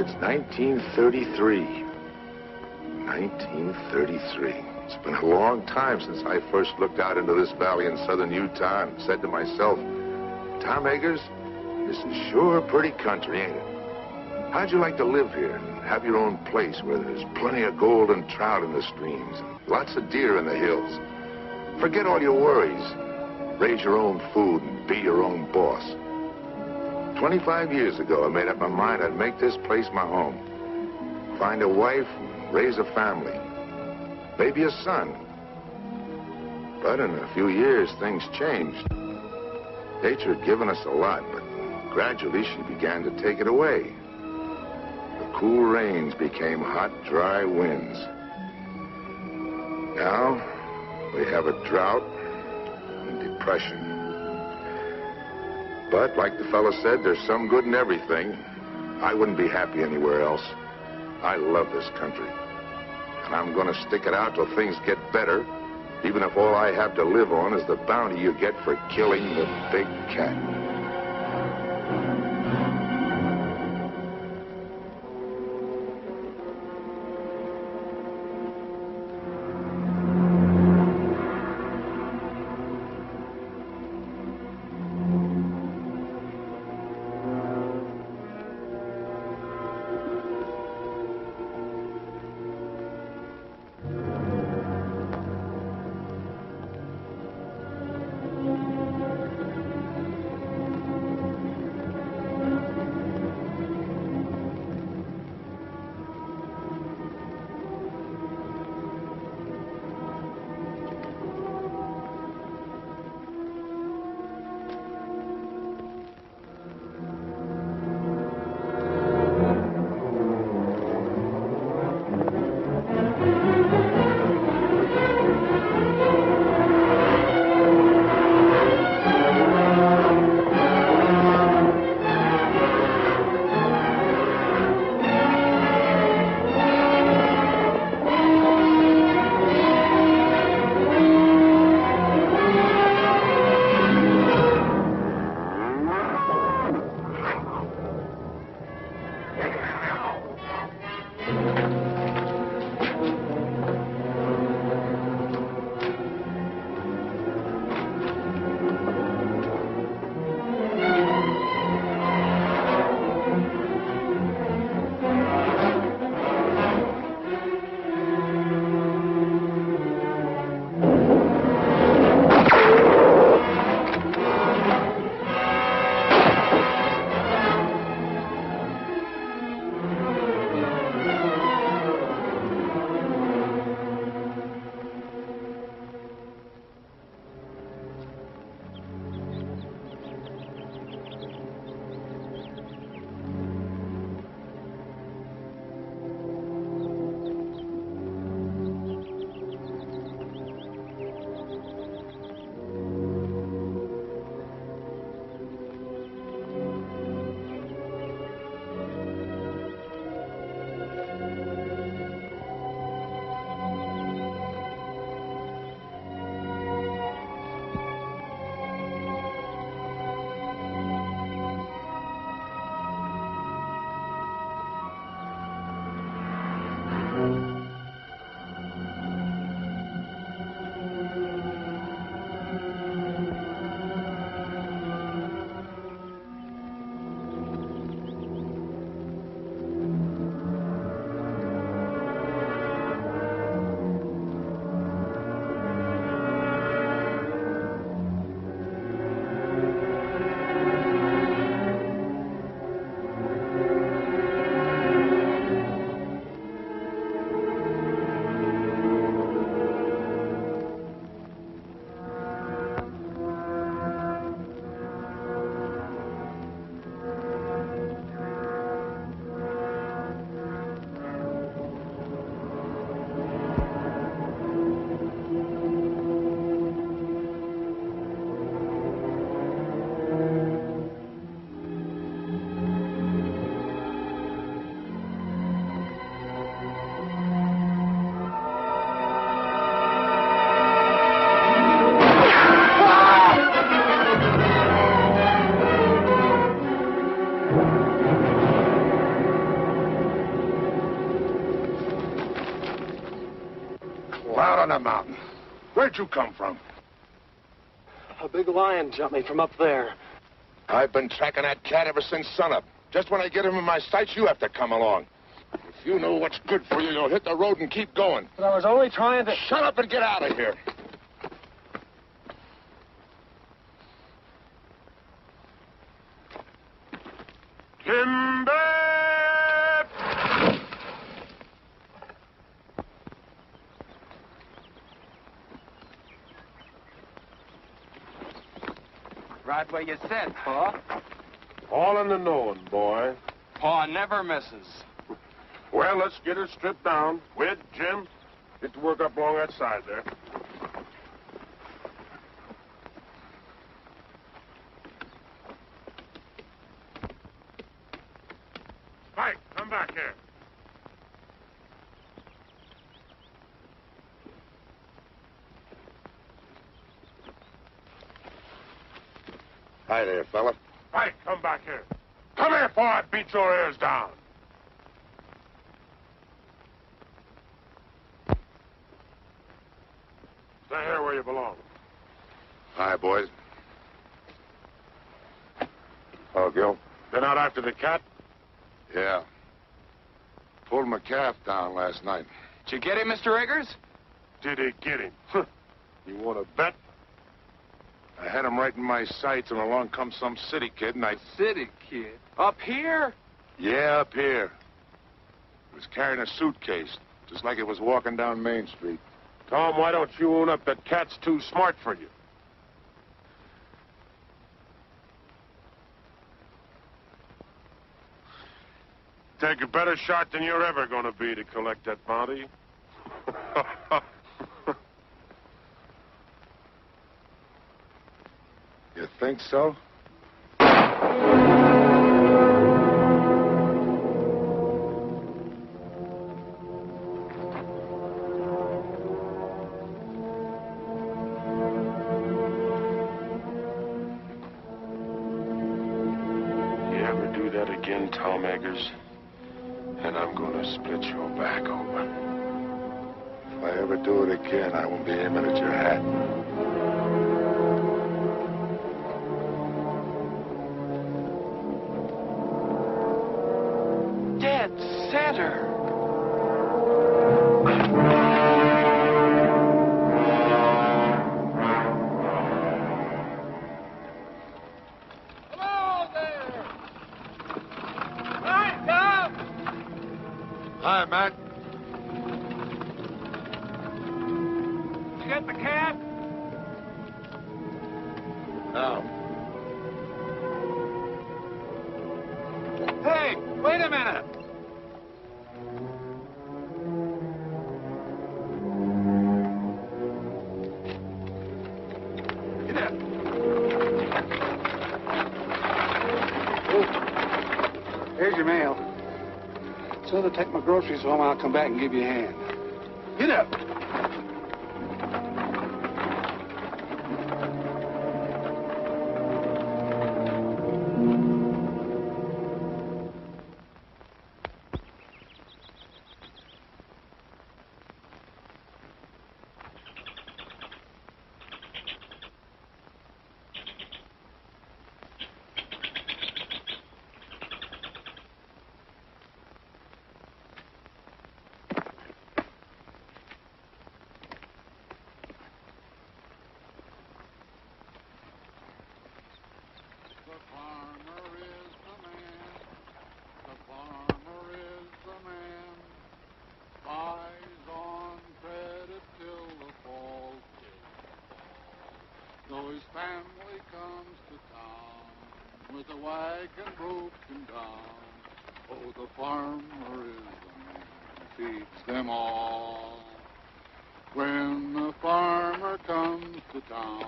It's 1933. 1933. It's been a long time since I first looked out into this valley in southern Utah and said to myself, Tom Eggers, this is sure a pretty country, ain't it? How'd you like to live here and have your own place where there's plenty of gold and trout in the streams and lots of deer in the hills? Forget all your worries. Raise your own food and be your own boss. 25 years ago, I made up my mind I'd make this place my home. Find a wife and raise a family. Maybe a son. But in a few years, things changed. Nature had given us a lot, but gradually she began to take it away. The cool rains became hot, dry winds. Now, we have a drought and depression. But, like the fellow said, there's some good in everything. I wouldn't be happy anywhere else. I love this country. And I'm going to stick it out till things get better, even if all I have to live on is the bounty you get for killing the big cat. on the mountain? Where'd you come from? A big lion jumped me from up there. I've been tracking that cat ever since sunup. Just when I get him in my sights, you have to come along. If you know what's good for you, you'll hit the road and keep going. But I was only trying to... Shut up and get out of here. Timber! Right where you said, Pa. All in the knowing, boy. Pa never misses. Well, let's get her stripped down. Wid, Jim, get to work up along that side there. Spike, come back here. Hi there, fella. Spike, come back here. Come here before I beat your ears down. Stay here where you belong. Hi, boys. Oh, Gil? Been out after the cat? Yeah. Pulled my calf down last night. Did you get him, Mr. Eggers? Did he get him? You want to bet? I had him right in my sights, and along comes some city kid, and I... City kid? Up here? Yeah, up here. He was carrying a suitcase, just like it was walking down Main Street. Tom, why don't you own up that cat's too smart for you? Take a better shot than you're ever going to be to collect that bounty. You think so? You ever do that again, Tom Eggers, and I'm going to split your back open. If I ever do it again, I won't be aiming at your hat. Dead center. Hello there! Hi, Tom! Hi, Matt. Did you get the cat? No. Hey, wait a minute. Get up. Here's your mail. So to take my groceries home, I'll come back and give you a hand. Get up. His family comes to town with a wagon broken down. Oh, the farmer is the man who feeds them all. When the farmer comes to town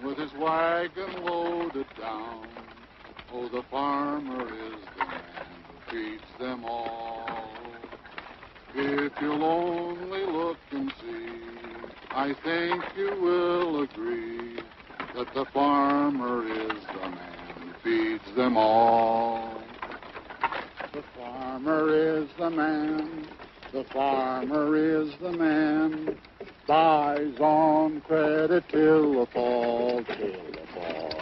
with his wagon loaded down, oh, the farmer is the man who feeds them all. If you'll only look and see, I think you will agree that the farmer is the man who feeds them all. The farmer is the man, the farmer is the man buys on credit till the fall, till the fall.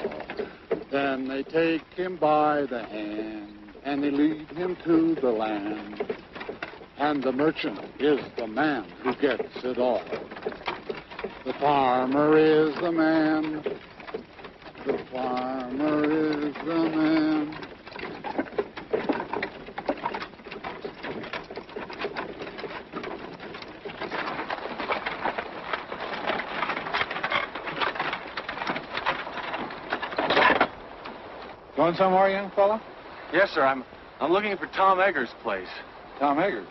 Then they take him by the hand, and they lead him to the land. And the merchant is the man who gets it all. The farmer is the man. The farmer is the man. Going somewhere, young fella? Yes, sir. I'm looking for Tom Eggers' place. Tom Eggers.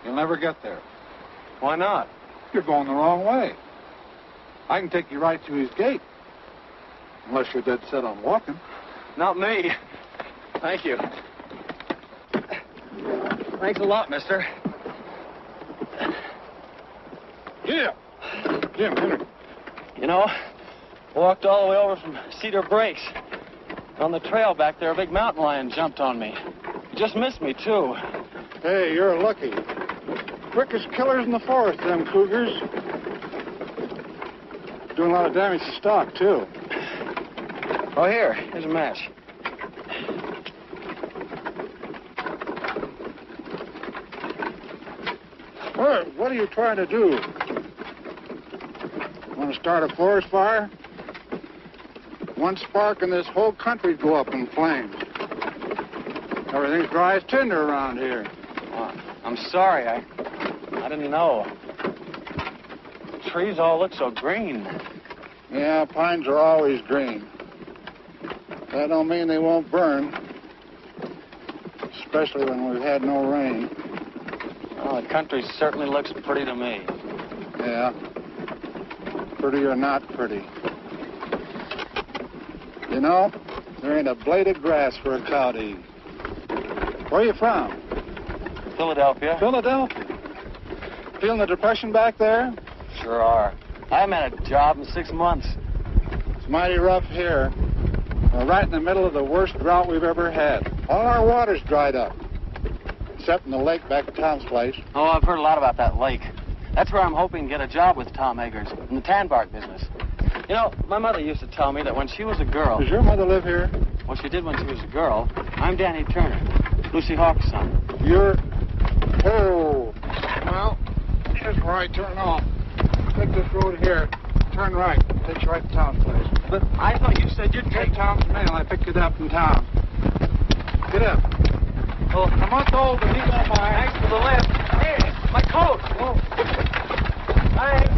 You'll never get there. Why not? You're going the wrong way. I can take you right to his gate. Unless you're dead set on walking. Not me. Thank you. Thanks a lot, mister. Yeah. Jim, Henry. You know, walked all the way over from Cedar Breaks. On the trail back there, a big mountain lion jumped on me. He just missed me, too. Hey, you're lucky. Quickest killers in the forest, them cougars. Doing a lot of damage to stock, too. Oh, here's a match. What are you trying to do? Want to start a forest fire? One spark and this whole country'd go up in flames. Everything's dry as tinder around here. Oh, I'm sorry. I didn't know. The trees all look so green. Yeah, pines are always green. That don't mean they won't burn. Especially when we've had no rain. Oh, the country certainly looks pretty to me. Yeah. Pretty or not pretty. You know, there ain't a blade of grass for a cow to eat. Where are you from? Philadelphia. Philadelphia. Feeling the depression back there? Sure are. I haven't had a job in 6 months. It's mighty rough here. We're right in the middle of the worst drought we've ever had. All our water's dried up. Except in the lake back at Tom's place. Oh, I've heard a lot about that lake. That's where I'm hoping to get a job with Tom Eggers in the tan bark business. You know, my mother used to tell me that when she was a girl... Does your mother live here? Well, she did when she was a girl. I'm Danny Turner, Lucy Hawk's son. You're... Oh. Well, here's where I turn off. Take this road here. Turn right. Takes you right to Tom's place. But I thought you said you'd Take take... Tom's mail. I picked it up in town. Get up. Oh, I'm not old, but he don't mind. thanks for the lift. Hey, my coat. Oh. Thanks.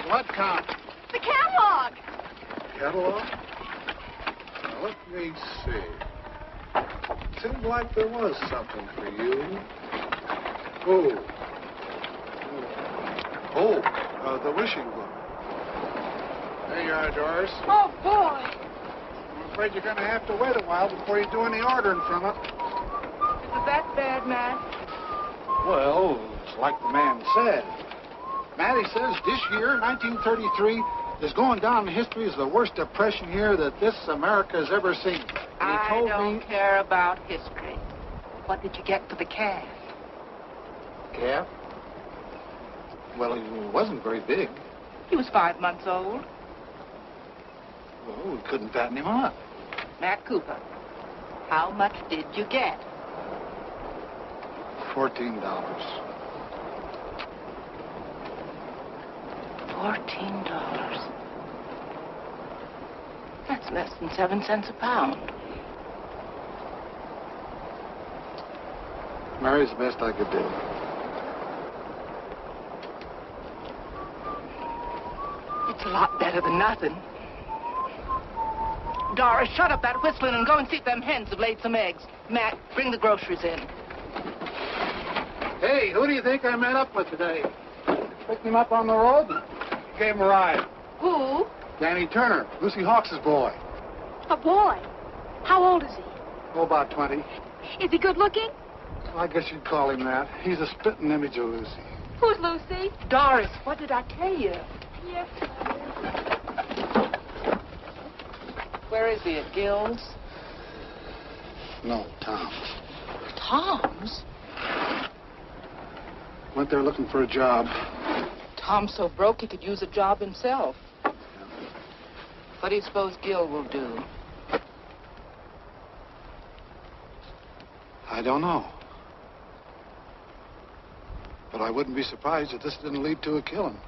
What count? The catalog. Catalog? Now, let me see. Seemed like there was something for you. The wishing book. There you are, Doris. Oh, boy. I'm afraid you're going to have to wait a while before you do any ordering from it. Is it that bad, Matt? Well, it's like the man said. Matty says this year, 1933, is going down in history as the worst depression year that this America has ever seen. And he told me... care about history. What did you get for the calf? Calf? Well, he wasn't very big. He was 5 months old. Well, we couldn't fatten him up. Matt Cooper, how much did you get? $14. $14. That's less than 7 cents a pound. Mary's the best I could do. a lot better than nothing. Doris, shut up that whistling and go and see if them hens have laid some eggs. Matt, bring the groceries in. Hey, who do you think I met up with today? Picked him up on the road and gave him a ride. Who? Danny Turner, Lucy Hawks' boy. A boy. How old is he? Oh, about 20. Is he good looking? Well, I guess you'd call him that. He's a spitting image of Lucy. Who's Lucy? Doris, what did I tell you? Yes. Where is he, at Gill's? No, Tom's. Tom's? Went there looking for a job. Tom's so broke he could use a job himself. What do you suppose Gill will do? I don't know. But I wouldn't be surprised if this didn't lead to a killing.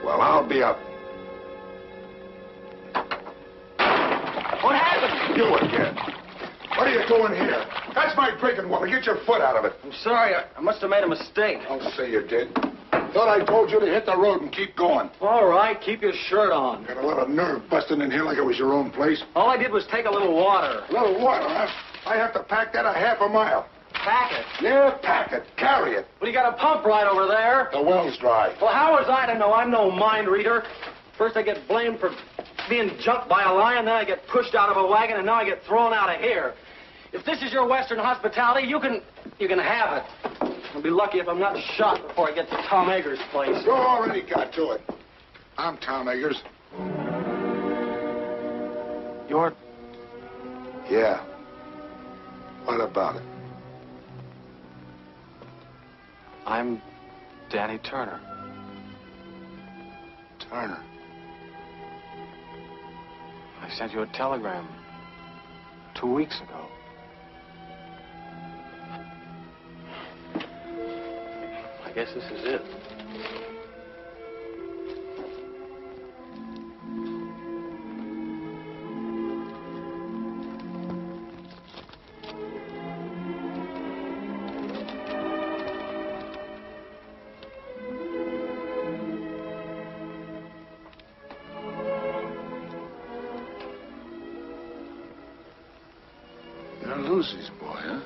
Well, I'll be up. What happened? You again. What are you doing here? That's my drinking water. Get your foot out of it. I'm sorry. I must have made a mistake. Don't say you did. Thought I told you to hit the road and keep going. All right, keep your shirt on. Got a lot of nerve busting in here like it was your own place. All I did was take a little water. A little water, huh? I have to pack that a half a mile. Pack it. Yeah, pack it. Carry it. Well, you got a pump right over there. The well's dry. Well, how was I to know? I'm no mind reader. First I get blamed for being jumped by a lion, then I get pushed out of a wagon, and now I get thrown out of here. If this is your Western hospitality, you can have it. I'll be lucky if I'm not shot before I get to Tom Eggers' place. You already got to it. I'm Tom Eggers. You're... Yeah. What about it? I'm Danny Turner. Turner. I sent you a telegram 2 weeks ago. I guess this is it. You're Lucy's boy, huh?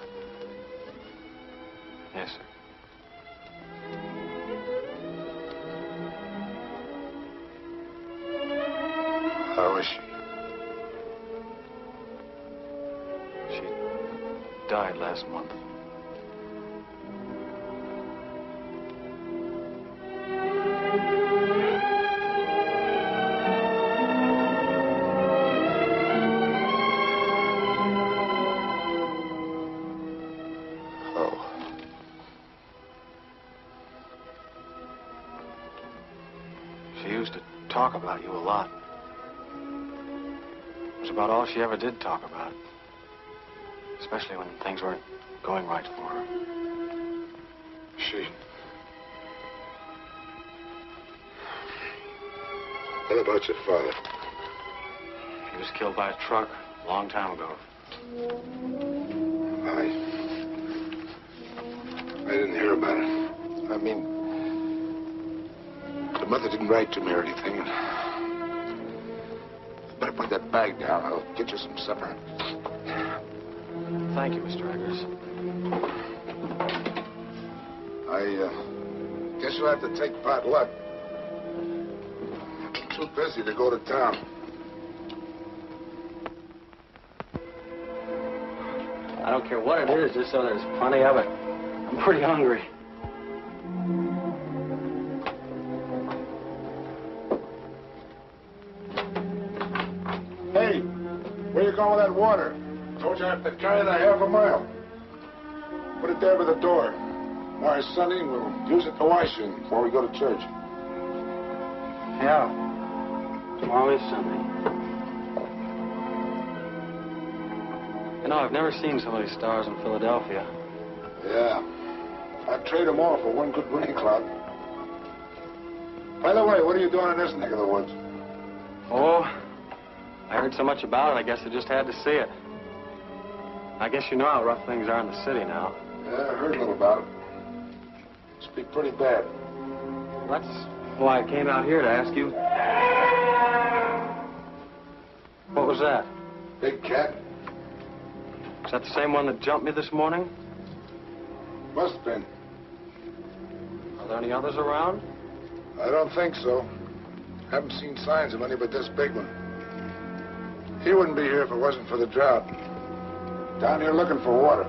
Yes, sir. How is she? She died last month. Oh. She used to talk about you a lot. It was about all she ever did talk about. Especially when things weren't going right for her. She... What about your father? He was killed by a truck a long time ago. I didn't hear about it. I mean, the mother didn't write to me or anything. Better put that bag down. I'll get you some supper. Thank you, Mr. Eggers. I guess you'll have to take pot luck. I'm too busy to go to town. I don't care what it is, just so there's plenty of it. I'm pretty hungry. Hey, where you going with that water? Told you I have to carry it a half a mile. Put it there by the door. Tomorrow's Sunday, we'll use it to wash in before we go to church. Yeah. Tomorrow is Sunday. You know, I've never seen so many stars in Philadelphia. Yeah. I'd trade them all for one good rain cloud. By the way, what are you doing in this neck of the woods? Oh, I heard so much about it, I guess I just had to see it. I guess you know how rough things are in the city now. Yeah, I heard a little about it. Must be pretty bad. That's why I came out here to ask you. What was that? Big cat? Is that the same one that jumped me this morning? Must have been. Are there any others around? I don't think so. Haven't seen signs of any but this big one. He wouldn't be here if it wasn't for the drought. Down here looking for water.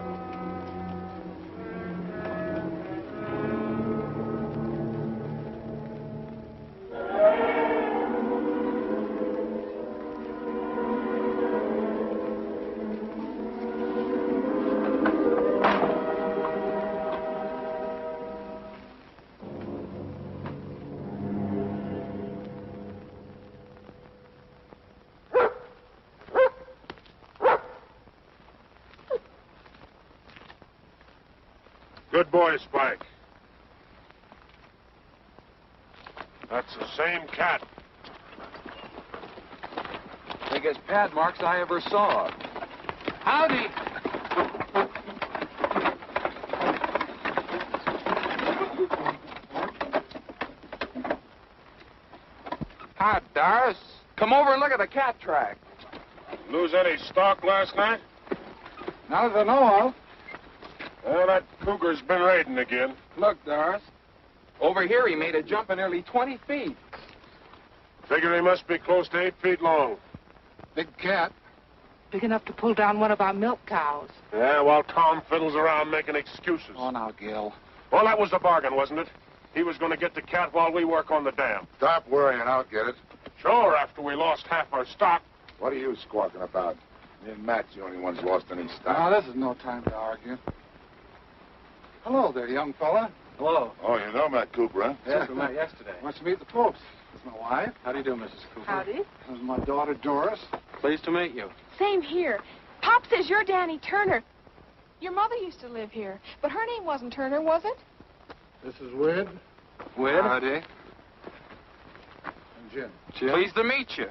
Good boy, Spike. That's the same cat. Biggest pad marks I ever saw. Howdy. Hi, Doris. Come over and look at the cat track. Lose any stock last night? Not that I know of. Well, that cougar's been raiding again. Look, Doris. Over here, he made a jump of nearly 20 feet. Figure he must be close to 8 feet long. Big cat. Big enough to pull down one of our milk cows. Yeah, while Tom fiddles around making excuses. Oh, now, Gil. Well, that was the bargain, wasn't it? He was going to get the cat while we work on the dam. Stop worrying, I'll get it. Sure, after we lost half our stock. What are you squawking about? Me and Matt's the only ones lost any stock. Now, this is no time to argue. Hello there, young fella. Hello. Oh, you know Matt Cooper, huh? Yes, we met yesterday. Wants to meet the folks. This is my wife. How do you do, Mrs. Cooper? Howdy. This is my daughter, Doris. Pleased to meet you. Same here. Pop says you're Danny Turner. Your mother used to live here, but her name wasn't Turner, was it? This is Wid Wid? Howdy. and Jim. Jim? Pleased to meet you.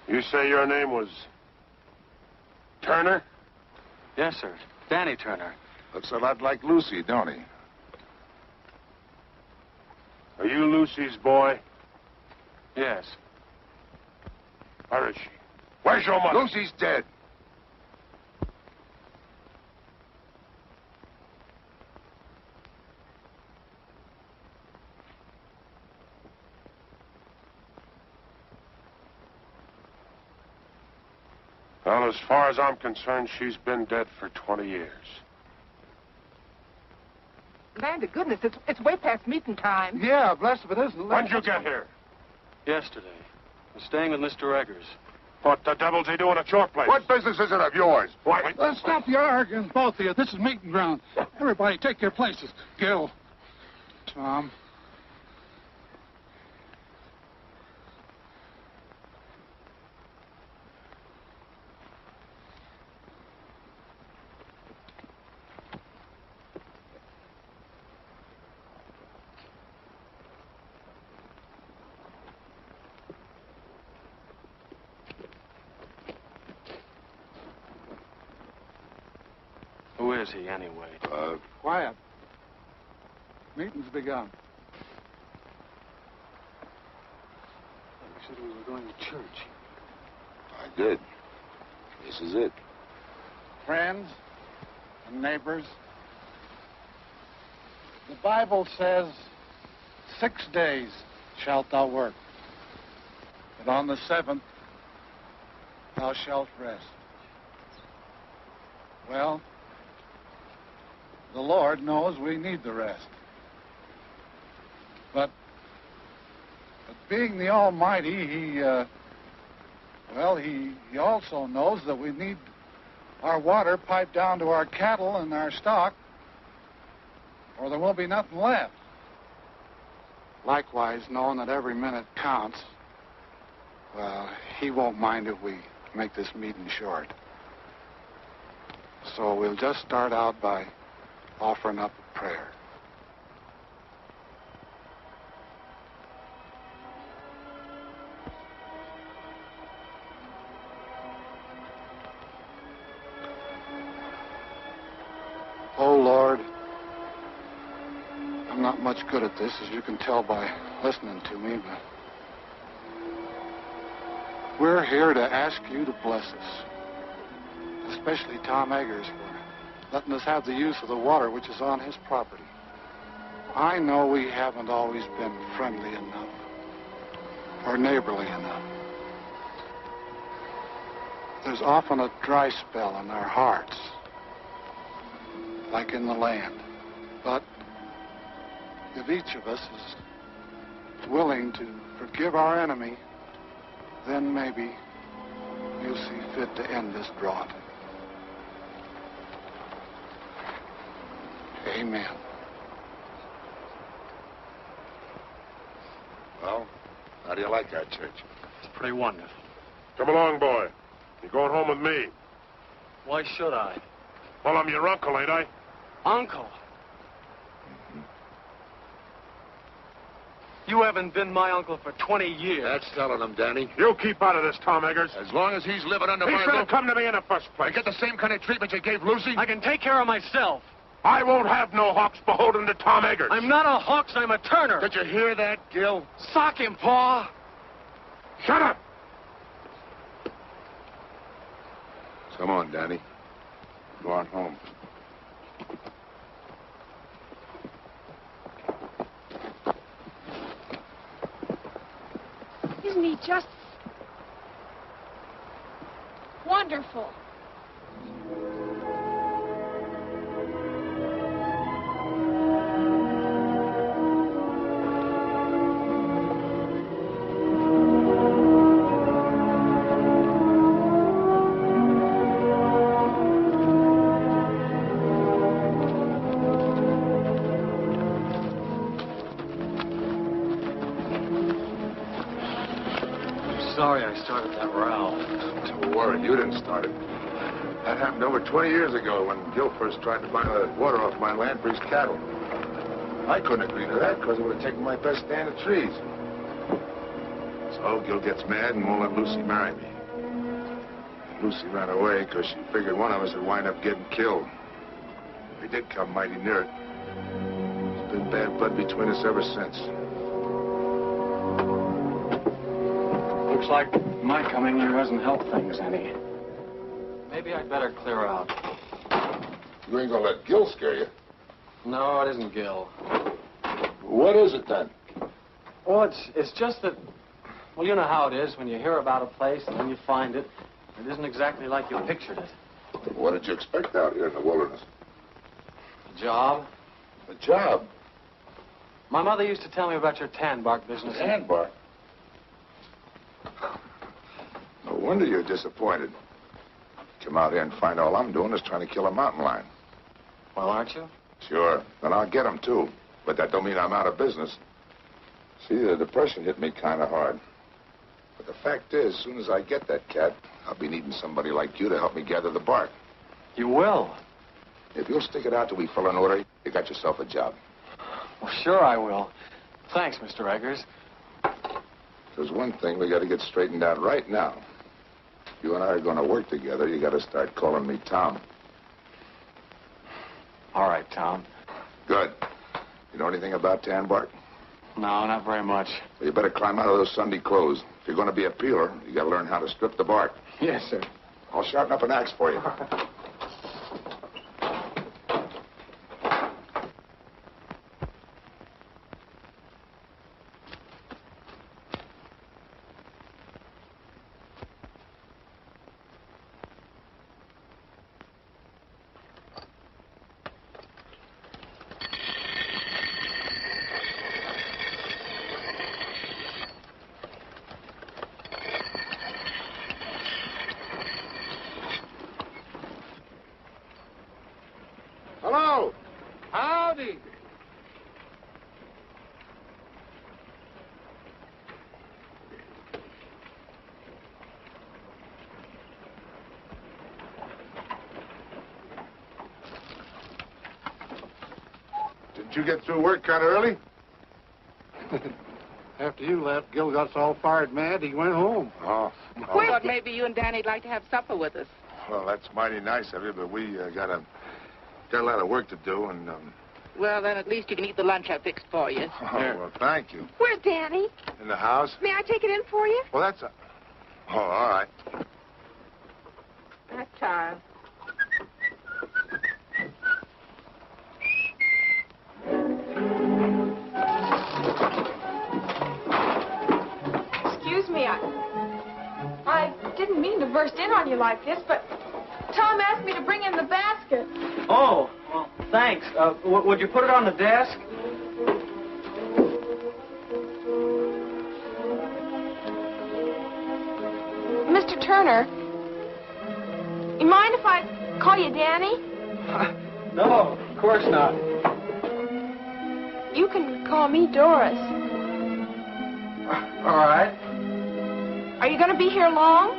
You say your name was Turner? Yes, sir. Danny Turner. Looks a lot like Lucy, don't he? Are you Lucy's boy? Yes. Where is she? Where's your mother? Lucy's dead. Well, as far as I'm concerned, she's been dead for 20 years. Land of goodness, it's way past meeting time. Yeah, blessed if it isn't. When'd you get here? Yesterday. I'm staying with Mr. Eggers. What the devil's he doing at your place? What business is it of yours? Why? Let's stop your arguing, both of you. This is meeting ground. Everybody take your places. Gil. Tom. Who is he, anyway? Quiet. Meeting's begun. You said we were going to church. I did. This is it. Friends and neighbors, the Bible says, 6 days shalt thou work, but on the 7th thou shalt rest. Well, the Lord knows we need the rest. But being the Almighty, He also knows that we need our water piped down to our cattle and our stock or there won't be nothing left. Likewise, knowing that every minute counts, well, he won't mind if we make this meeting short. So we'll just start out by offering up a prayer. Oh, Lord, I'm not much good at this, as you can tell by listening to me, but we're here to ask you to bless us, especially Tom Eggers for letting us have the use of the water which is on his property. I know we haven't always been friendly enough or neighborly enough. There's often a dry spell in our hearts, like in the land. But if each of us is willing to forgive our enemy, then maybe you'll see fit to end this drought. Amen. Well, how do you like our church? It's pretty wonderful. Come along, boy. You're going home with me. Why should I? Well, I'm your uncle, ain't I? Uncle? You haven't been my uncle for 20 years. That's telling them, Danny. You keep out of this, Tom Eggers. As long as he's living under He my should have roof, come to me in the first place. I get the same kind of treatment you gave Lucy. I can take care of myself. I won't have no hawks beholden to Tom Eggers. I'm not a Hawks, I'm a Turner. Did you hear that, Gil? Sock him, Pa. Shut up! Come on, Danny. Go on home. Isn't he just wonderful? Sorry I started that row. Don't worry, you didn't start it. That happened over 20 years ago when Gil first tried to buy the water off my land for his cattle. I couldn't agree to that because it would have taken my best stand of trees. So Gil gets mad and won't let Lucy marry me. And Lucy ran away because she figured one of us would wind up getting killed. We did come mighty near it. There's been bad blood between us ever since. Looks like my coming here hasn't helped things any. Maybe I'd better clear out. You ain't gonna let Gil scare you. No, it isn't Gil. What is it then? Well, it's just that, well, you know how it is when you hear about a place and then you find it. It isn't exactly like you pictured it. What did you expect out here in the wilderness? A job? A job? My mother used to tell me about your tan bark business. Tan bark? No wonder you're disappointed. Come out here and find all I'm doing is trying to kill a mountain lion. Well, aren't you? Sure. Then I'll get him, too. But that don't mean I'm out of business. See, the depression hit me kind of hard. But the fact is, as soon as I get that cat, I'll be needing somebody like you to help me gather the bark. You will? If you'll stick it out till we fill an order, you got yourself a job. Well, sure I will. Thanks, Mr. Eggers. There's one thing we got to get straightened out right now. If you and I are going to work together, you got to start calling me Tom. All right, Tom. Good. You know anything about tan bark? No, not very much. Well, you better climb out of those Sunday clothes. If you're going to be a peeler, you got to learn how to strip the bark. Yes, sir. I'll sharpen up an axe for you. Did you get through work kind of early? After you left, Gil got all fired mad. He went home. Oh. I thought maybe you and Danny'd like to have supper with us. Well, that's mighty nice of you, but we got a lot of work to do, and Well, then at least you can eat the lunch I fixed for you. Oh, well, thank you. Where's Danny? In the house? May I take it in for you? Well, that's a... Oh, all right. That child. Excuse me, I didn't mean to burst in on you like this, but Tom asked me to bring in the basket. Oh, well, thanks. Would you put it on the desk? Mr. Turner, you mind if I call you Danny? No, of course not. You can call me Doris. All right. Are you going to be here long?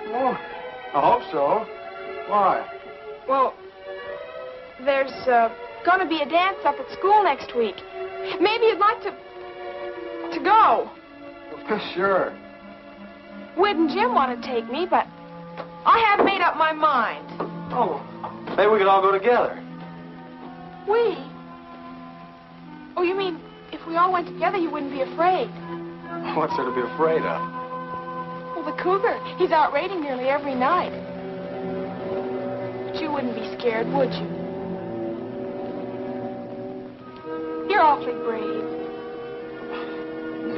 Oh, I hope so. Why? Well, there's going to be a dance up at school next week. Maybe you'd like to go. Sure. Wid and Jim want to take me, but I haven't made up my mind. Oh, maybe we could all go together. We? Oh, you mean if we all went together, you wouldn't be afraid? What's there to be afraid of? Well, the cougar, he's out raiding nearly every night. But you wouldn't be scared, would you? You're awfully brave.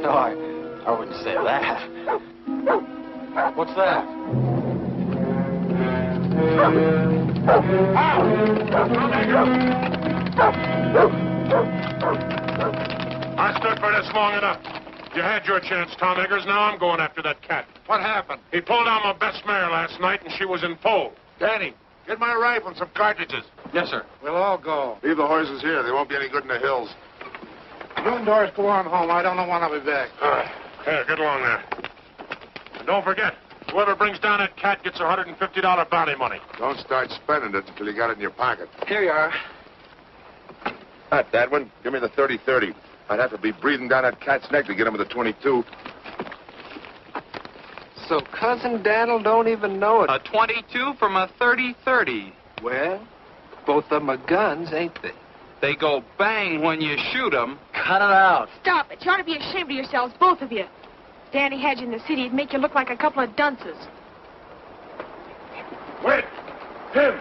No, I wouldn't say that. What's that? I stood for this long enough. You had your chance, Tom Eggers. Now I'm going after that cat. What happened? He pulled down my best mare last night, and she was in foal. Danny, get my rifle and some cartridges. Yes, sir. We'll all go. Leave the horses here. They won't be any good in the hills. You and Doris go on home. I don't know when I'll be back. All right. Here, get along there. And don't forget, whoever brings down that cat gets $150 bounty money. Don't start spending it until you got it in your pocket. Here you are. Not that one. Give me the 30-30. I'd have to be breathing down that cat's neck to get him with the 22. So Cousin Dan'l don't even know it. A 22 from a 30-30. Well, both of them are guns, ain't they? They go bang when you shoot them. Cut it out. Stop it. You ought to be ashamed of yourselves, both of you. Danny had you in the city. It'd make you look like a couple of dunces. Wait! Him!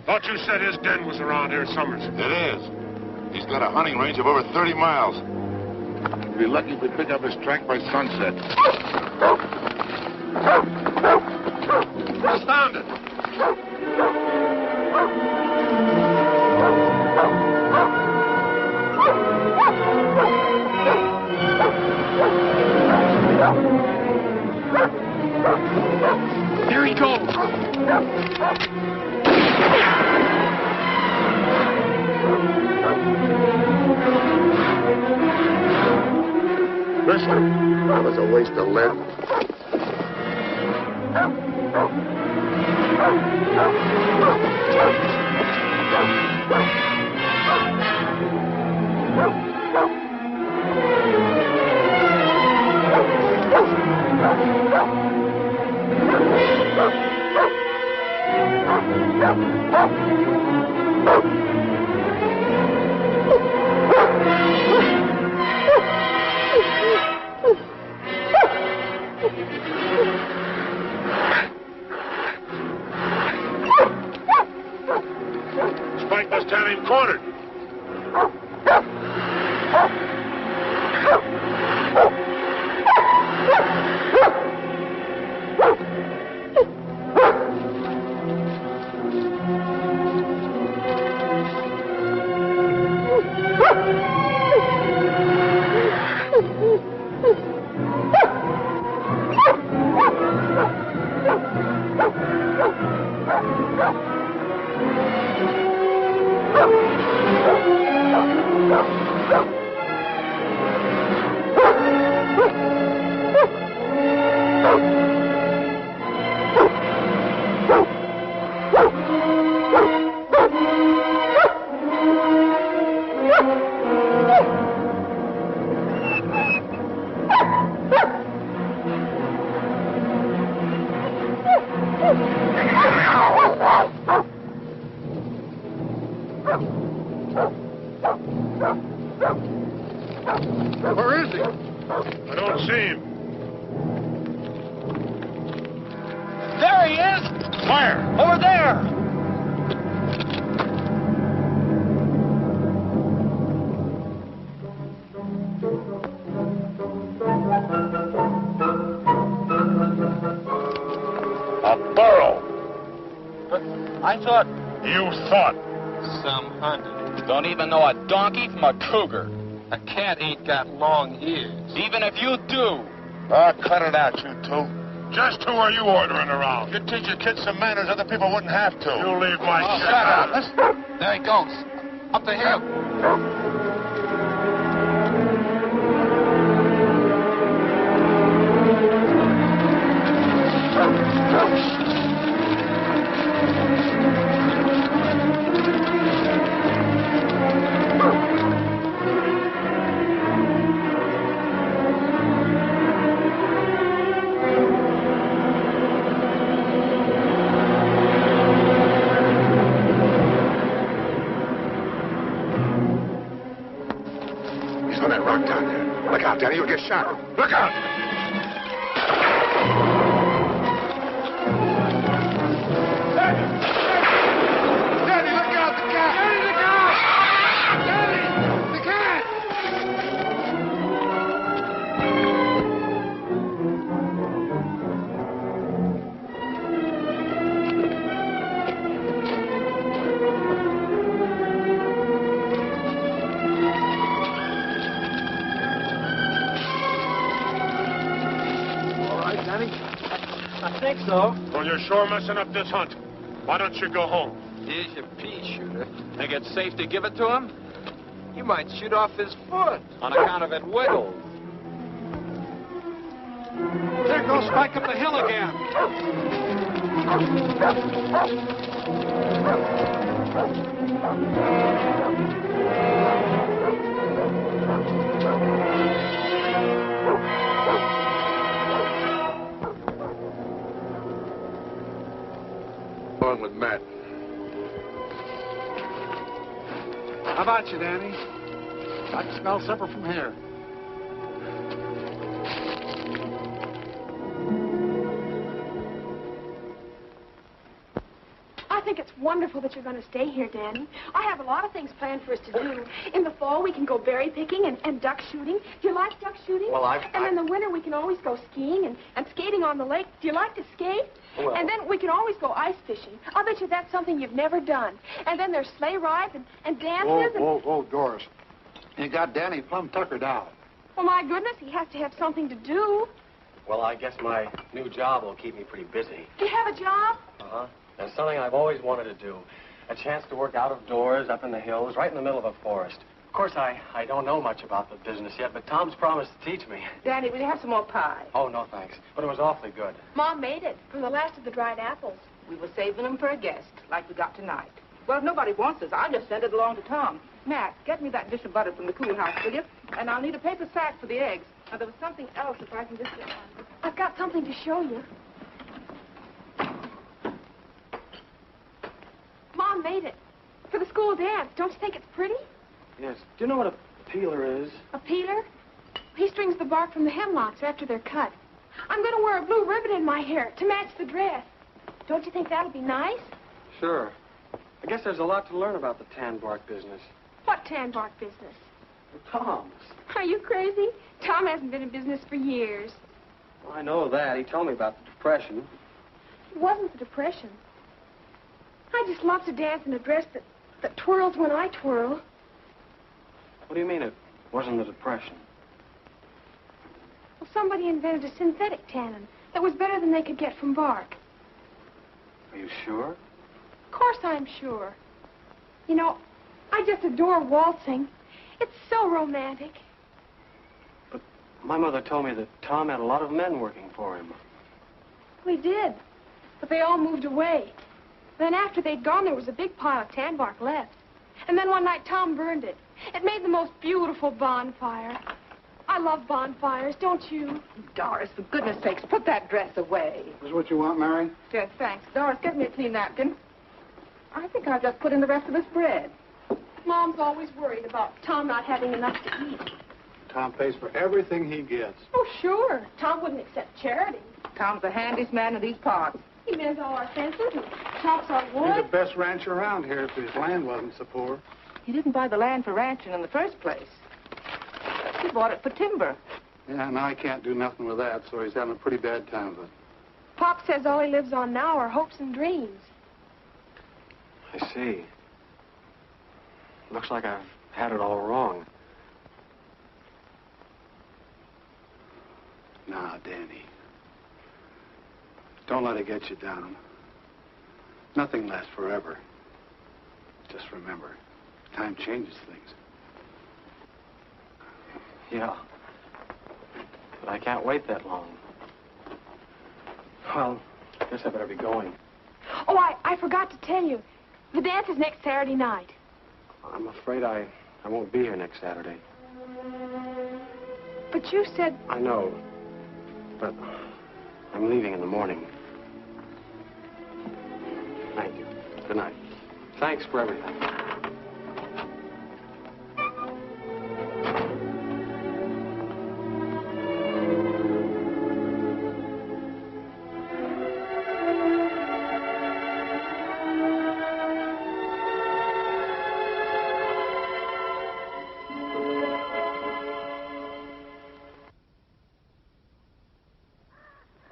Thought you said his den was around here, Summers. It is. He's got a hunting range of over 30 miles. You'd be lucky if we pick up his track by sunset. Astounded! Here he goes. Listen, that was a waste of lead. ordered. Where is he? I don't see him. There he is! Where? Over there! A burro. But I thought... You thought. Some hunted. Don't even know a donkey from a cougar. A cat ain't got long ears. Even if you do. Ah, cut it out, you two. Just who are you ordering around? You teach your kids some manners other people wouldn't have to. You leave my shit out. There he goes. Up the hill. He's on that rock down there. Look out, Danny, you'll get shot. Look out! Danny, look out, the cat! Danny, look out! Danny, the cat! I think so. Well, you're sure messing up this hunt. Why don't you go home? Here's your pea shooter. Think it's safe to give it to him? You might shoot off his foot. On account of it wiggles. There goes Spike up the hill again. Along with Matt. How about you, Danny? I can smell supper from here. I think it's wonderful that you're going to stay here, Danny. I have a lot of things planned for us to do. In the fall, we can go berry picking and duck shooting. Do you like duck shooting? Well, And in the winter, we can always go skiing and skating on the lake. Do you like to skate? Well. And then we can always go ice fishing. I'll bet you that's something you've never done. And then there's sleigh rides and dances. Whoa, Doris. You got Danny plumb tuckered out. Well, my goodness, he has to have something to do. Well, I guess my new job will keep me pretty busy. Do you have a job? Uh-huh. And something I've always wanted to do. A chance to work out of doors, up in the hills, right in the middle of a forest. Of course, I don't know much about the business yet, but Tom's promised to teach me. Danny, will you have some more pie? Oh, no, thanks. But it was awfully good. Mom made it from the last of the dried apples. We were saving them for a guest, like we got tonight. Well, if nobody wants this, I'll just send it along to Tom. Matt, get me that dish of butter from the cool house, will you? And I'll need a paper sack for the eggs. Now, there was something else if I can just get one. I've got something to show you. Mom made it for the school dance. Don't you think it's pretty? Yes. Do you know what a peeler is? A peeler? He strings the bark from the hemlocks after they're cut. I'm going to wear a blue ribbon in my hair to match the dress. Don't you think that'll be nice? Sure. I guess there's a lot to learn about the tan bark business. What tan bark business? Tom's. Are you crazy? Tom hasn't been in business for years. Well, I know that. He told me about the Depression. It wasn't the Depression. I just love to dance in a dress that twirls when I twirl. What do you mean it wasn't the Depression? Well, somebody invented a synthetic tannin that was better than they could get from bark. Are you sure? Of course I'm sure. You know, I just adore waltzing. It's so romantic. But my mother told me that Tom had a lot of men working for him. We did, but they all moved away. Then after they'd gone, there was a big pile of tan bark left. And then one night, Tom burned it. It made the most beautiful bonfire. I love bonfires, don't you? Doris, for goodness sakes, put that dress away. Is what you want, Mary? Yes, thanks. Doris, get me a clean napkin. I think I'll just put in the rest of this bread. Mom's always worried about Tom not having enough to eat. Tom pays for everything he gets. Oh, sure. Tom wouldn't accept charity. Tom's the handiest man in these parts. He mends all our fences and chops our wood. He's the best rancher around here if his land wasn't so poor. He didn't buy the land for ranching in the first place. He bought it for timber. Yeah, now he can't do nothing with that, so he's having a pretty bad time with it. Pop says all he lives on now are hopes and dreams. I see. Looks like I've had it all wrong. Now, Danny, don't let it get you down. Nothing lasts forever. Just remember, time changes things. Yeah. But I can't wait that long. Well, I guess I better be going. Oh, I forgot to tell you. The dance is next Saturday night. I'm afraid I won't be here next Saturday. But you said... I know. But I'm leaving in the morning. Thank you. Good night. Thanks for everything.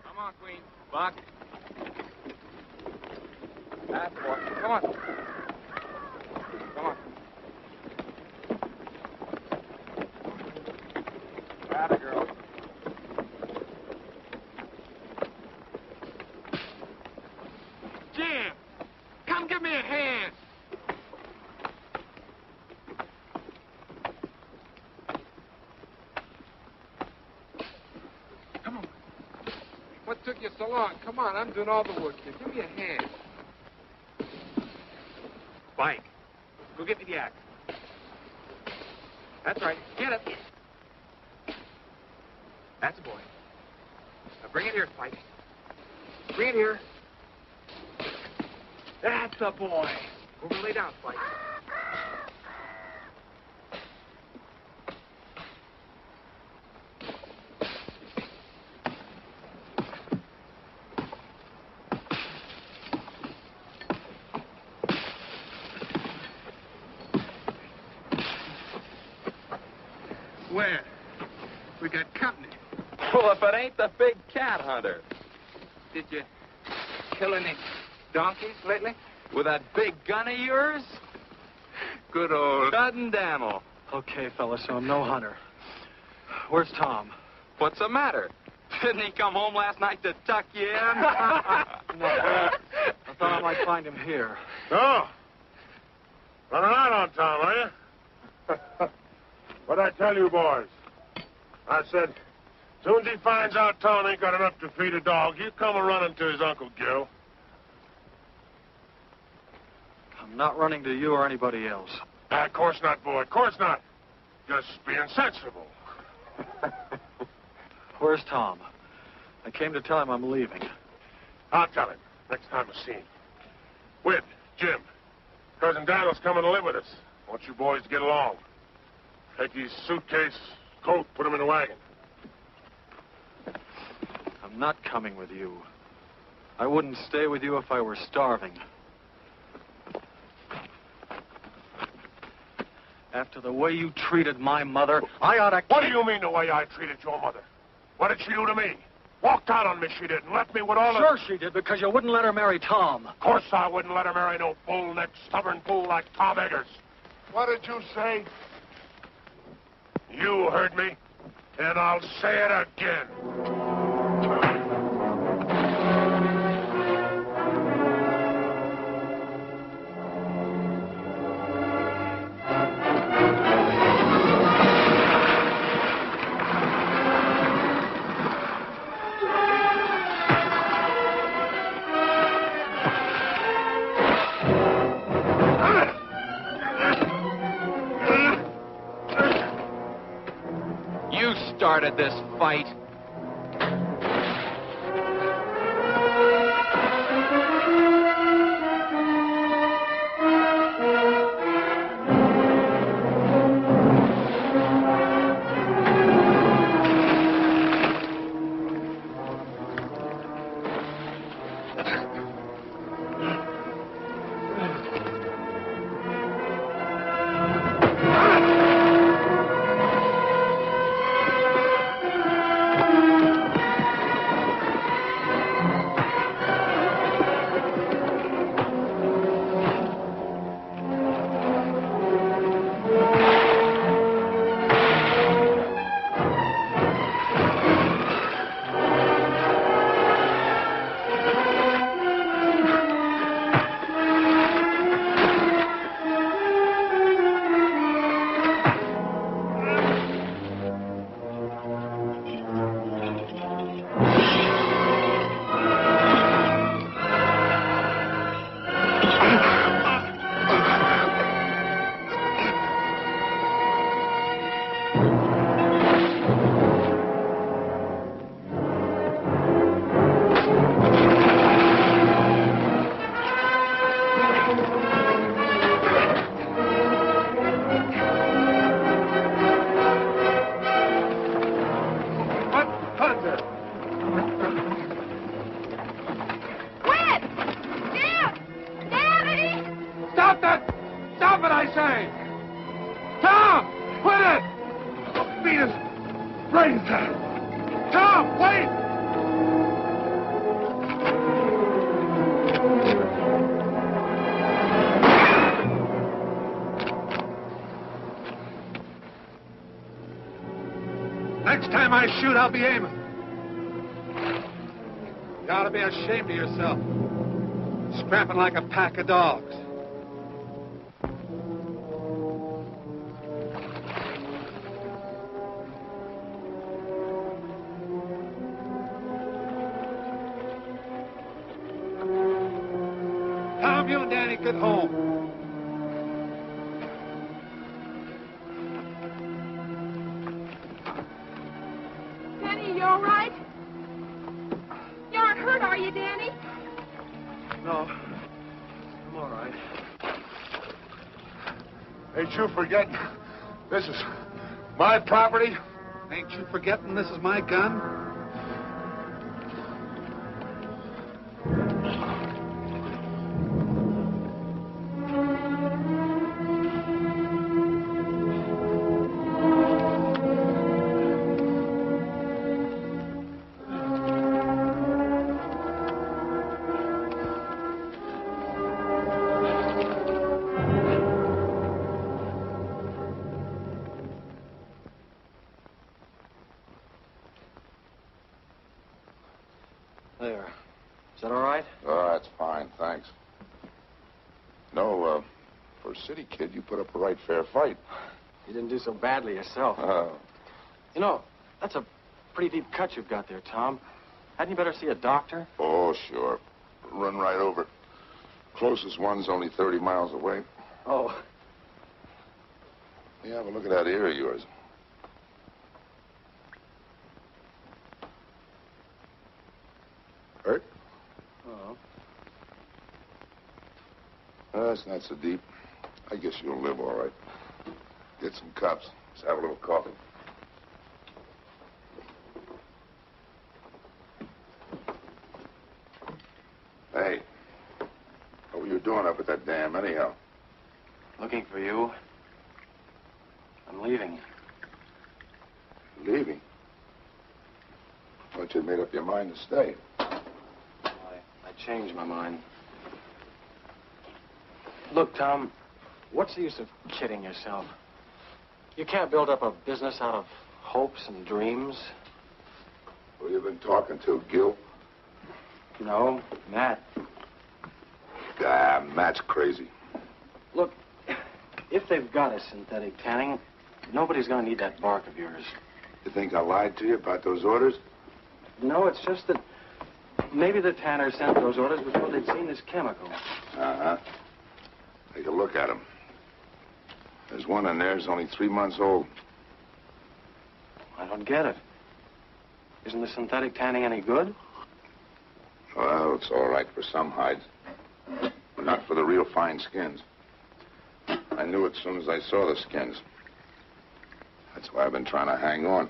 Come on, Queen. Buck. That boy. Come on. Come on. Atta girl. Jim, come give me a hand. Come on. What took you so long? Come on, I'm doing all the work here. Give me a hand. Spike, go get me the axe. That's right. Get it. That's a boy. Now bring it here, Spike. Bring it here. That's a boy. Over and lay down, Spike. Where? We got company. Well, if it ain't the big cat hunter. Did you kill any donkeys lately? With that big gun of yours? Good old Dud Daniel. Okay, fellas, so I'm no hunter. Where's Tom? What's the matter? Didn't he come home last night to tuck you in? No. I thought I might find him here. No. Running out on Tom, are you? What'd I tell you, boys? I said, soon as he finds out Tom ain't got enough to feed a dog, he'll come a-running to his Uncle Gil. I'm not running to you or anybody else. Of course not, boy. Of course not. Just being sensible. Where's Tom? I came to tell him I'm leaving. I'll tell him next time I see him. Whit, Jim, Cousin Daniel's coming to live with us. I want you boys to get along. Take his suitcase, coat, put him in the wagon. I'm not coming with you. I wouldn't stay with you if I were starving. After the way you treated my mother, I ought to... What do you mean the way I treated your mother? What did she do to me? Walked out on me, she did, and left me with all the... Sure she did, because you wouldn't let her marry Tom. Of course I wouldn't let her marry no bull-necked, stubborn fool like Tom Eggers. What did you say? You heard me, and I'll say it again. Started this fight. Next time I shoot, I'll be aiming. You ought to be ashamed of yourself. Scrapping like a pack of dogs. Tom, you and Danny get home. You all right? You aren't hurt, are you, Danny? No. I'm all right. Ain't you forgetting? This is my property? Ain't you forgetting this is my gun? There. Is that all right? Oh, that's fine, thanks. No, for a city kid, you put up a right fair fight. You didn't do so badly yourself. Oh. You know, that's a pretty deep cut you've got there, Tom. Hadn't you better see a doctor? Oh, sure. Run right over it. Closest one's only 30 miles away. Oh. Yeah, have a look at that ear of yours. Hurt? Oh. That's not so deep. I guess you'll live all right. Get some cups. Let's have a little coffee. Hey, what were you doing up at that dam anyhow? Looking for you. leaving. Leaving? I thought you'd made up your mind to stay. I changed my mind. Look, Tom, what's the use of kidding yourself? You can't build up a business out of hopes and dreams. Who you been talking to, Gil? No, Matt. Ah, Matt's crazy. Look, if they've got a synthetic tanning, nobody's going to need that bark of yours. You think I lied to you about those orders? No, it's just that maybe the tanner sent those orders before they'd seen this chemical. Uh-huh. Take a look at them. There's one in there that's only 3 months old. I don't get it. Isn't the synthetic tanning any good? Well, it's all right for some hides, but not for the real fine skins. I knew it as soon as I saw the skins. That's why I've been trying to hang on.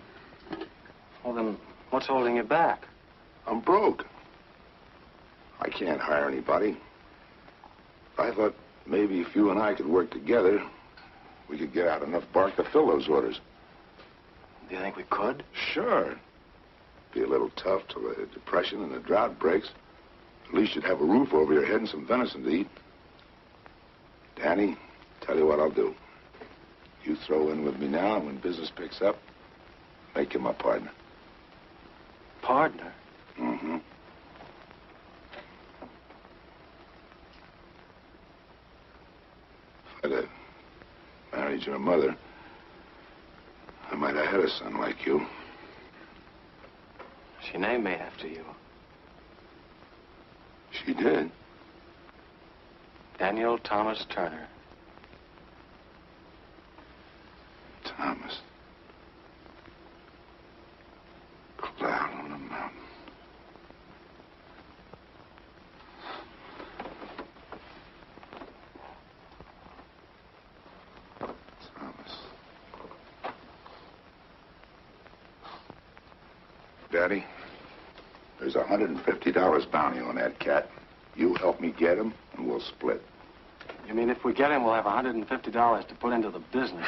Well, then, what's holding you back? I'm broke. I can't hire anybody. I thought maybe if you and I could work together, we could get out enough bark to fill those orders. Do you think we could? Sure. Be a little tough till the depression and the drought breaks. At least you'd have a roof over your head and some venison to eat. Danny, tell you what I'll do. You throw in with me now, and when business picks up, make you my partner. Partner? Mm-hmm. If I'd have married your mother, I might have had a son like you. She named me after you. She did. Daniel Thomas Turner. Thomas. Cloud on the mountain. Thomas. Daddy, there's $150 bounty on that cat. You help me get him, and we'll split. You mean if we get him, we'll have $150 to put into the business?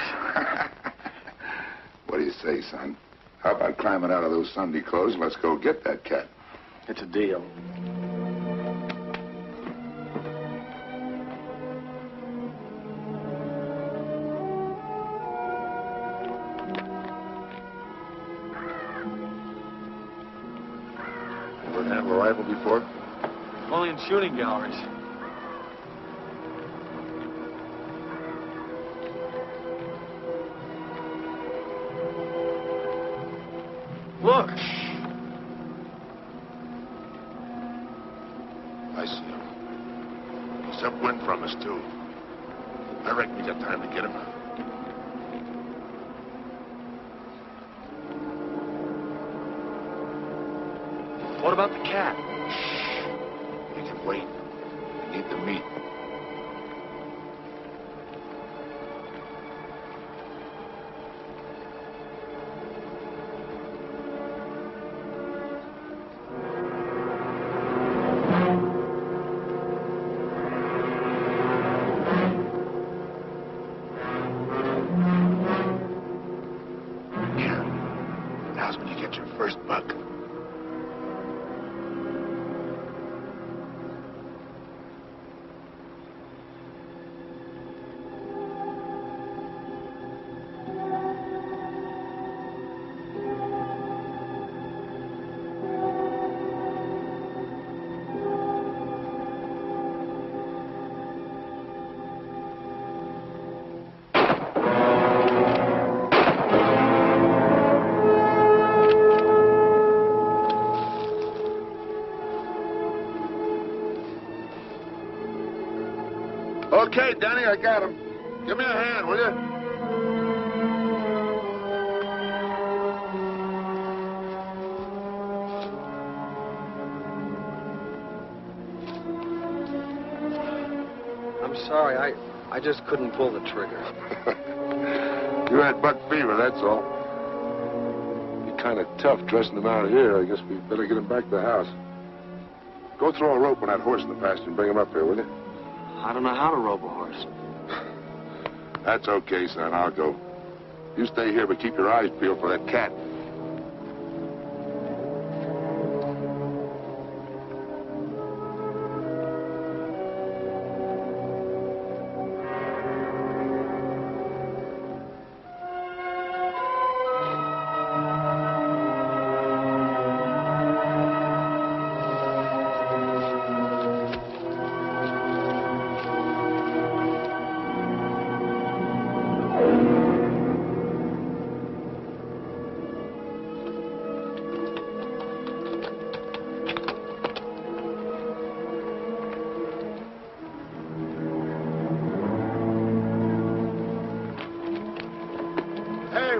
What do you say, son? How about climbing out of those Sunday clothes and let's go get that cat? It's a deal. Ever handle a rifle before? Only in shooting galleries. Look! I see him. He's upwind from us, too. I reckon we got time to get him. What about the cat? He can wait. We need the meat. Yeah. Now's when you get your first buck. Okay, Danny, I got him. Give me a hand, will you? I'm sorry, I just couldn't pull the trigger. You had buck fever, that's all. You're kind of tough dressing him out of here. I guess we better get him back to the house. Go throw a rope on that horse in the pasture and bring him up here, will you? I don't know how to rope a horse. That's okay, son. I'll go. You stay here, but keep your eyes peeled for that cat.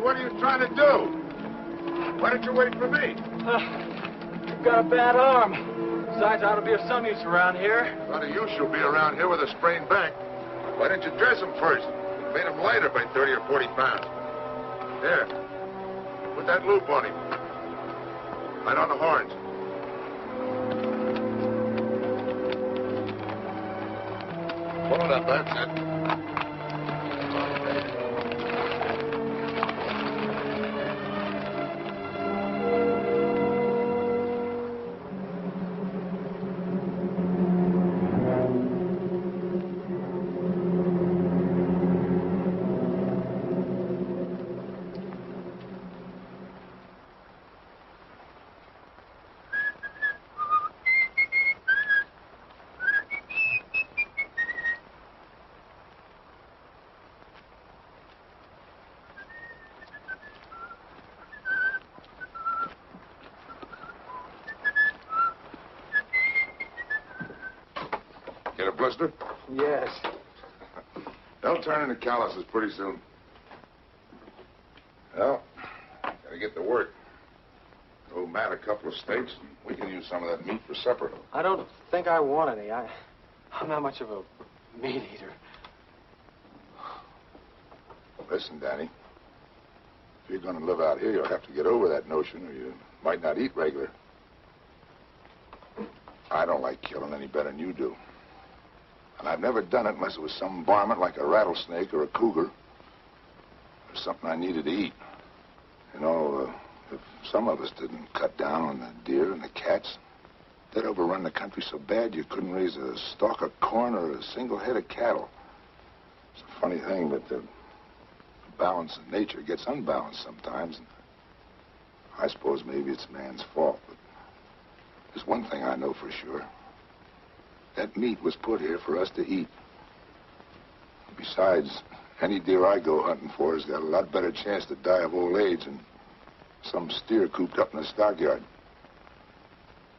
What are you trying to do? Why don't you wait for me? You've got a bad arm. Besides, I ought to be of some use around here. Not of use you'll be around here with a sprained back. Why didn't you dress him first? Made him lighter by 30 or 40 pounds. Here. Put that loop on him. Right on the horns. Pull it up, that's it. Get a blister? Yes. They'll turn into calluses pretty soon. Well, gotta get to work. Owe Matt a couple of steaks, and we can use some of that meat for supper. I don't think I want any. I'm not much of a meat eater. Listen, Danny. If you're gonna live out here, you'll have to get over that notion, or you might not eat regular. I don't like killing any better than you do. And I've never done it unless it was some varmint like a rattlesnake or a cougar. Or something I needed to eat. You know, if some of us didn't cut down on the deer and the cats, they'd overrun the country so bad you couldn't raise a stalk of corn or a single head of cattle. It's a funny thing, but the balance of nature gets unbalanced sometimes. And I suppose maybe it's man's fault, but there's one thing I know for sure. That meat was put here for us to eat. Besides, any deer I go hunting for has got a lot better chance to die of old age than some steer cooped up in the stockyard.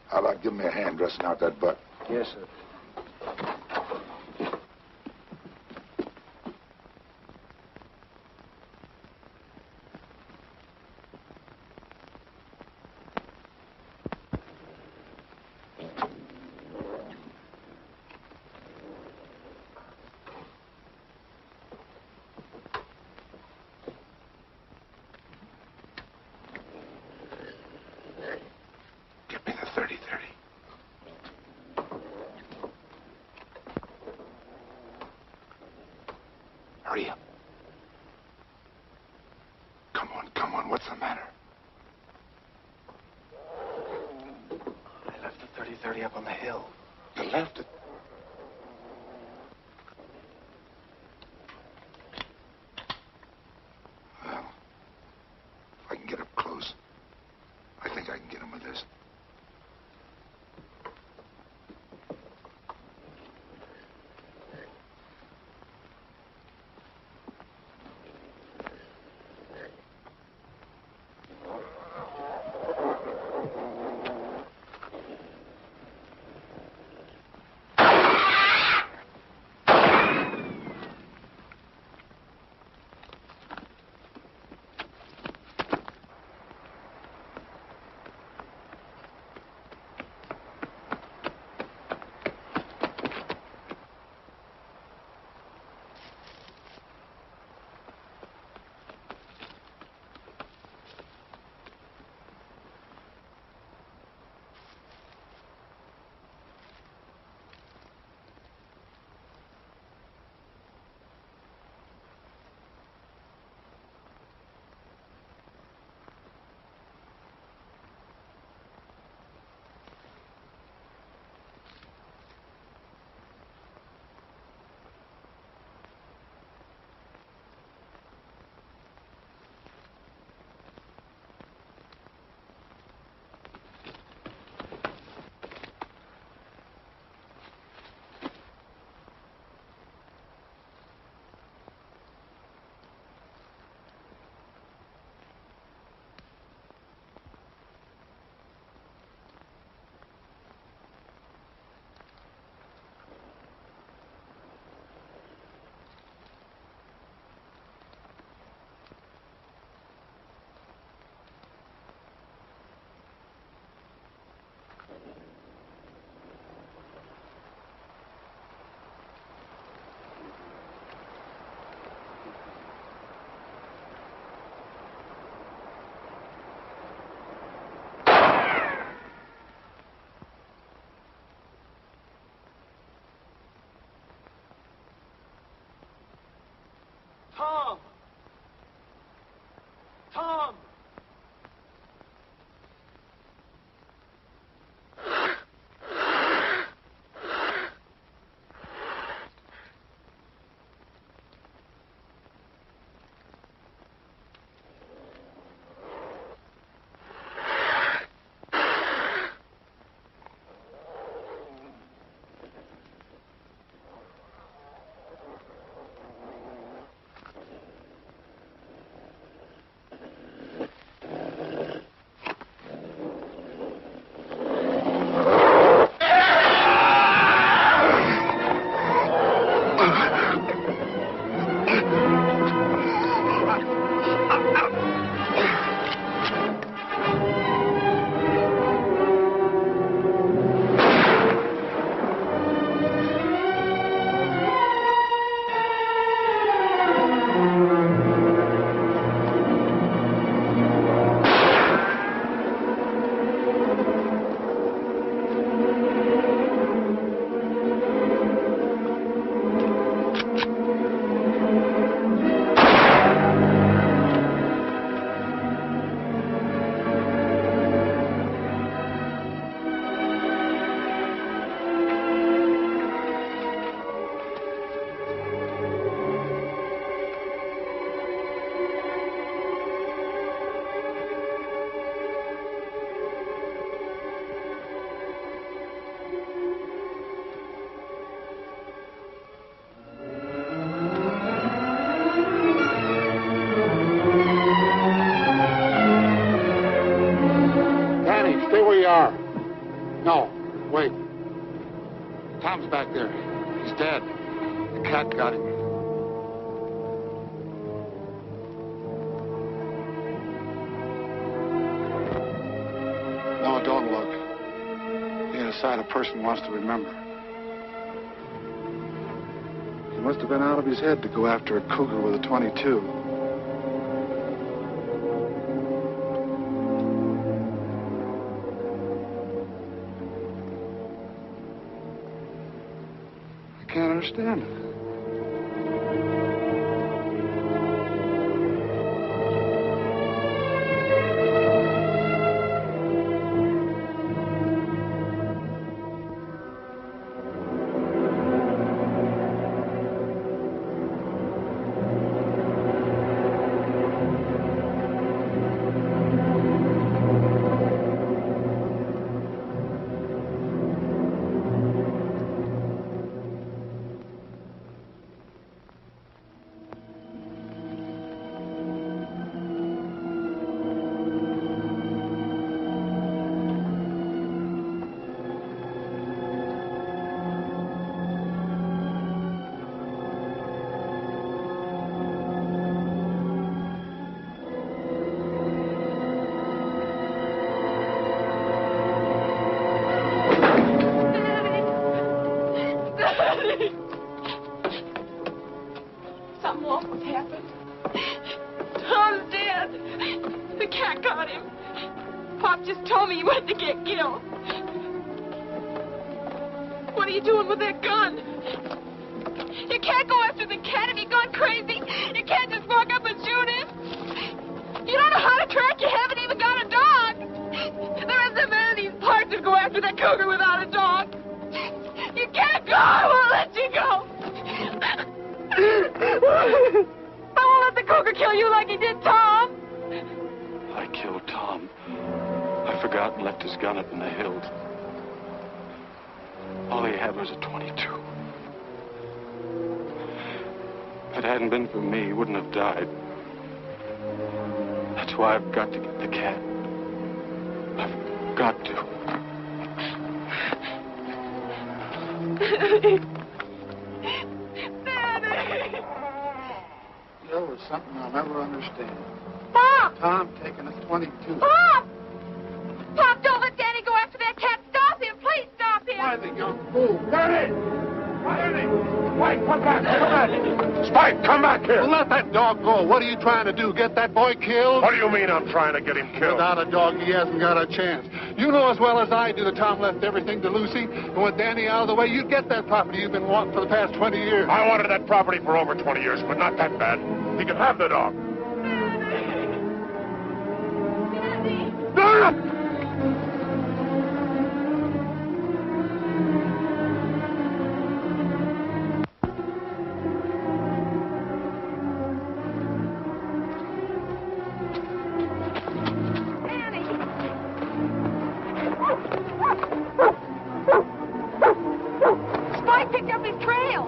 How about giving me a hand dressing out that butt? Yes, sir. Give me the 30-30. Hurry up. Come on, what's the matter? I left the 30-30 up on the hill. You left it. Well, if I can get up close, I think I can get him with this. are. No, wait. Tom's back there. He's dead. The cat got him. No, don't look. He ain't a sight a person wants to remember. He must have been out of his head to go after a cougar with a .22. I can't understand it. Something awful's happened. Tom's dead. The cat got him. Pop just told me he went to get killed. What are you doing with that gun? You can't go after the cat. Have you gone crazy? You can't just walk up and shoot him. You don't know how to track. You haven't even got a dog. There isn't a man in these parts who'd go after that cougar without a dog. You can't go. I won't let you go. I won't let the cougar kill you like he did Tom. I killed Tom. I forgot and left his gun up in the hills. All he had was a .22. If it hadn't been for me, he wouldn't have died. That's why I've got to get the cat. I've got to. Daddy! There was something I'll never understand. Pop! Tom taking a .22. Pop! Pop, don't let Danny go after that cat. Stop him. Please stop him. Why, the young fool? Danny! Danny! Spike, come back! Come back! Spike, come back here! Well, let that dog go. What are you trying to do? Get that boy killed? What do you mean I'm trying to get him killed? Without a dog, he hasn't got a chance. You know as well as I do that Tom left everything to Lucy. And with Danny out of the way, you'd get that property you've been wanting for the past 20 years. I wanted that property for over 20 years, but not that bad. He could have the dog. Daddy! Spike picked up his trail.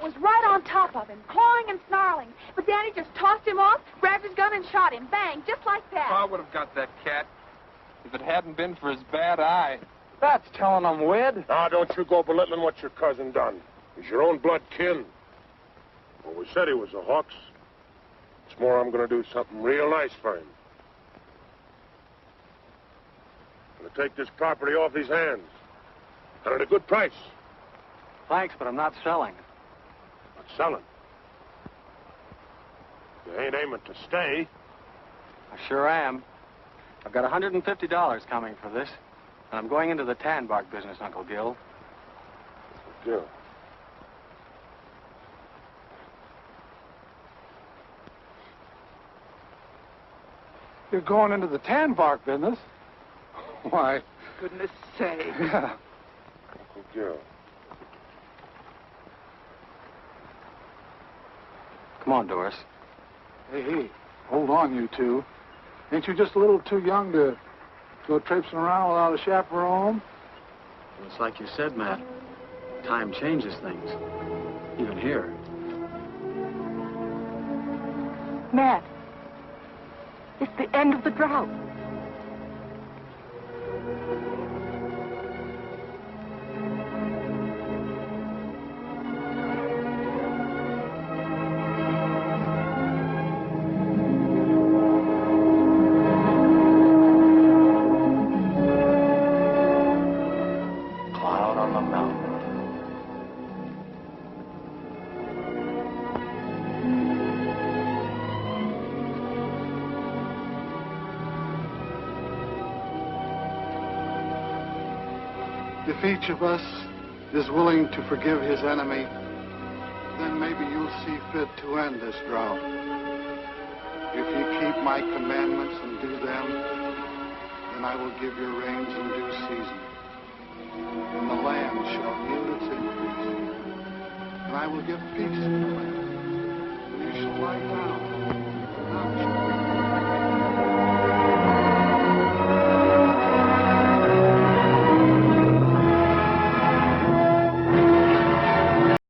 Was right on top of him, clawing and snarling. But Danny just tossed him off, grabbed his gun, and shot him. Bang, just like that. I would have got that cat if it hadn't been for his bad eye. That's telling him, Wed. Now, don't you go belittling what your cousin done. He's your own blood kin. Well, we said he was a Hawks. It's more, I'm going to do something real nice for him. I'm going to take this property off his hands. And at a good price. Thanks, but I'm not selling. Not selling. You ain't aiming to stay. I sure am. I've got $150 coming for this, and I'm going into the tan bark business, Uncle Gil. Gil. You're going into the tan bark business? Why? Goodness sake. Yeah. Uncle Gil. Come on, Doris. Hey, hold on, you two. Ain't you just a little too young to go traipsing around without a chaperone? Well, it's like you said, Matt. Time changes things. Even here. Matt, it's the end of the drought. Cloud on the mountain. If each of us is willing to forgive his enemy, then maybe you'll see fit to end this drought. If you keep my commandments and do them, then I will give your rains in due season, and the land shall yield its increase, and I will give peace to the land, and you shall lie down